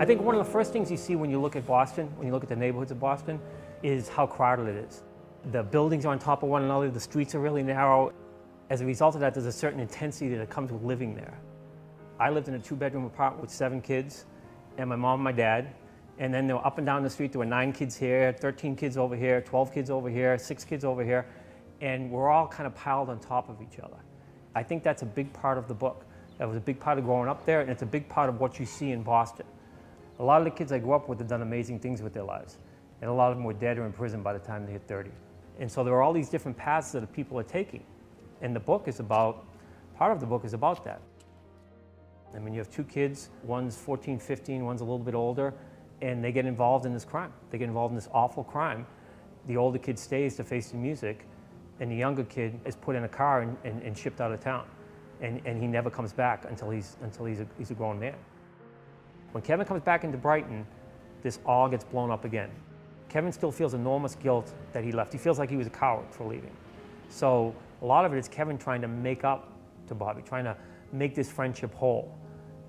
I think one of the first things you see when you look at Boston, when you look at the neighborhoods of Boston, is how crowded it is. The buildings are on top of one another, the streets are really narrow. As a result of that, there's a certain intensity that comes with living there. I lived in a 2-bedroom apartment with 7 kids, and my mom and my dad, and then they were up and down the street, there were 9 kids here, 13 kids over here, 12 kids over here, 6 kids over here, and we're all kind of piled on top of each other. I think that's a big part of the book. That was a big part of growing up there, and it's a big part of what you see in Boston. A lot of the kids I grew up with have done amazing things with their lives, and a lot of them were dead or in prison by the time they hit 30. And so there are all these different paths that the people are taking, and the book is about, part of the book is about that. I mean, you have 2 kids, one's 14, 15, one's a little bit older, and they get involved in this crime. They get involved in this awful crime. The older kid stays to face the music, and the younger kid is put in a car and shipped out of town. And he never comes back until he's a grown man. When Kevin comes back into Brighton, this all gets blown up again. Kevin still feels enormous guilt that he left. He feels like he was a coward for leaving. So a lot of it is Kevin trying to make up to Bobby, trying to make this friendship whole.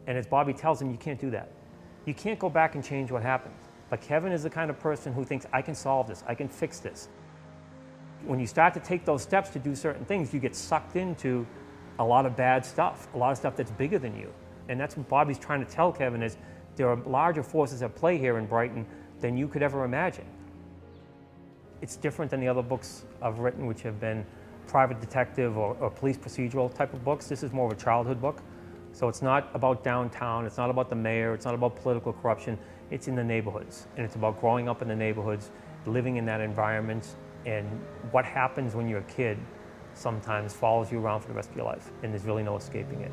And as Bobby tells him, you can't do that. You can't go back and change what happened. But Kevin is the kind of person who thinks, I can solve this, I can fix this. When you start to take those steps to do certain things, you get sucked into a lot of bad stuff, a lot of stuff that's bigger than you. And that's what Bobby's trying to tell Kevin is, there are larger forces at play here in Brighton than you could ever imagine. It's different than the other books I've written, which have been private detective or police procedural type of books. This is more of a childhood book. So it's not about downtown, it's not about the mayor, it's not about political corruption, it's in the neighborhoods. And it's about growing up in the neighborhoods, living in that environment, and what happens when you're a kid sometimes follows you around for the rest of your life, and there's really no escaping it.